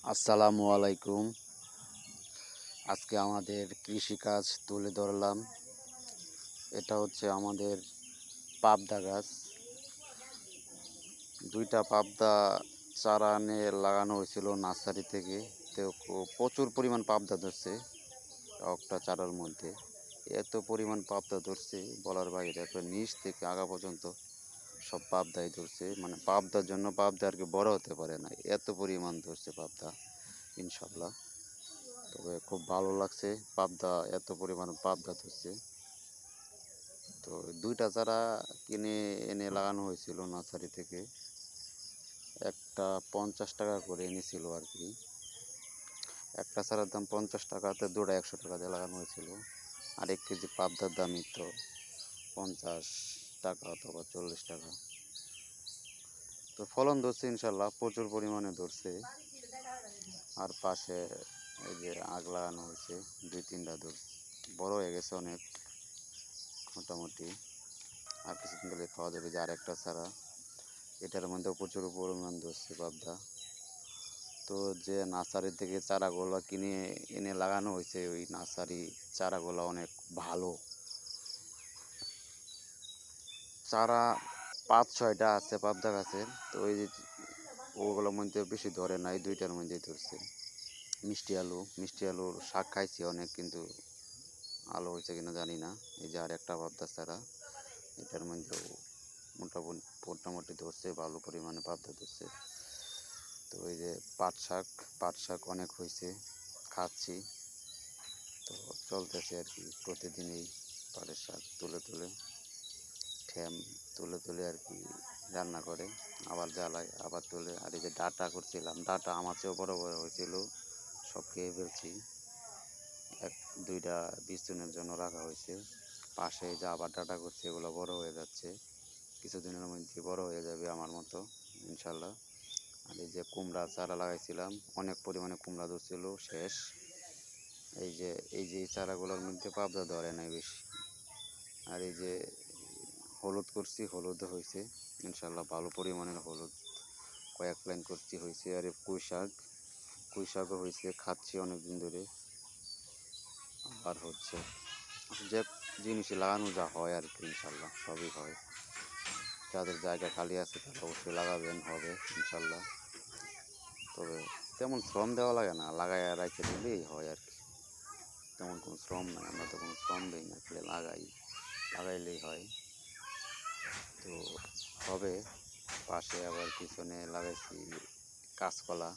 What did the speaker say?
আসসালামু আলাইকুম। আজকে আমাদের কৃষিকাজ তুলে ধরলাম। এটা হচ্ছে আমাদের পাবদা গাছ। দুইটা পাবদা চারা এনে লাগানো হয়েছিল নার্সারি থেকে। তো প্রচুর পরিমাণ পাবদা ধরছে একটা চারার মধ্যে। এত পরিমাণ পাবদা ধরছে বলার বাইরে, একবার নিচ থেকে আগা পর্যন্ত সব পাবদাই ধরছে। মানে পাবদার জন্য পাবদা আর কি বড় হতে পারে না, এত পরিমাণ ধরছে পাবদা ইনশাল্লাহ। তবে খুব ভালো লাগছে, পাবদা এত পরিমাণ পাবদা ধরছে। তো দুইটা চারা কিনে এনে লাগানো হয়েছিল নার্সারি থেকে। একটা 50 টাকা করে এনেছিল আর কি। একটা চারার দাম 50 টাকাতে দুটা 100 টাকা দিয়ে লাগানো হয়েছিল। আর 1 কেজি পাবদার দামই তো 50 টাকা অথবা 40 টাকা। তো ফলন ধরছে ইনশাল্লাহ, প্রচুর পরিমাণে ধরছে। আর পাশে এই যে আগ লাগানো হয়েছে, 2-3টা ধরছে, বড় হয়ে গেছে অনেক মোটামুটি। আর কিছুদিন গেলে খাওয়া যাবে। যে আরেকটা চারা, এটার মধ্যেও প্রচুর পরিমাণ ধরছে পাবদা। তো যে নার্সারি থেকে চারাগুলো কিনে এনে লাগানো হয়েছে, ওই নার্সারি চারাগুলো অনেক ভালো চারা। 5-6টা আছে পাবদা গাছের। তো ওই যে ওগুলোর মধ্যে বেশি ধরে নাই, দুইটার মধ্যেই ধরছে। মিষ্টি আলুর শাক খাইছি অনেক, কিন্তু আলু হয়েছে কিনা জানি না। এই যে আর একটা পাবদা চারা, এটার মধ্যেও মোটামুটি ধরছে, ভালো পরিমাণে পাবদা ধরছে। তো এই যে পাট শাক অনেক হয়েছে, খাচ্ছি। তো চলতেছে আর কি, প্রতিদিনই পাটের শাক ঠ্যাম তুলে আর কি রান্না করে, আবার জ্বালায়, আবার তুলে। আর এই যে ডাঁটা করছিলাম, ডাঁটা আমার চেয়েও বড় বড় হয়েছিল, সব খেয়ে ফেলছি। 1-2টা বিছুনের জন্য রাখা হয়েছে। পাশে যে আবার ডাঁটা করছে, এগুলো বড় হয়ে যাচ্ছে, কিছুদিনের মধ্যে বড় হয়ে যাবে আমার মতো ইনশাল্লাহ। আর এই যে কুমড়া চারা লাগাইছিলাম, অনেক পরিমাণে কুমড়া ধরছিল, শেষ। এই যে এই চারাগুলোর মধ্যে পাবদা ধরে নাই বেশি। আর এই যে হলুদ করছি, হলুদও হয়েছে ইনশাল্লাহ, ভালো পরিমাণের হলুদ কয়েক লাইন করছি, হয়েছে। আর পুঁই শাকও হয়েছে, খাচ্ছি অনেক দিন ধরে। আর হচ্ছে যে জিনিসই লাগানো যা হয় আর কি, ইনশাল্লাহ সবই হয়। যাদের জায়গা খালি আছে তারা অবশ্যই লাগাবেন, হবে ইনশাল্লাহ। তবে তেমন শ্রম দেওয়া লাগে না, লাগাই রাখে দিলেই হয় আর কি। তেমন কোনো শ্রম নাই, আমরা তো কোনো শ্রম দিই না, খালি লাগাইলেই হয়। তো হবে। পাশে আবার পিছনে লাগাইছি কাঁচকলা।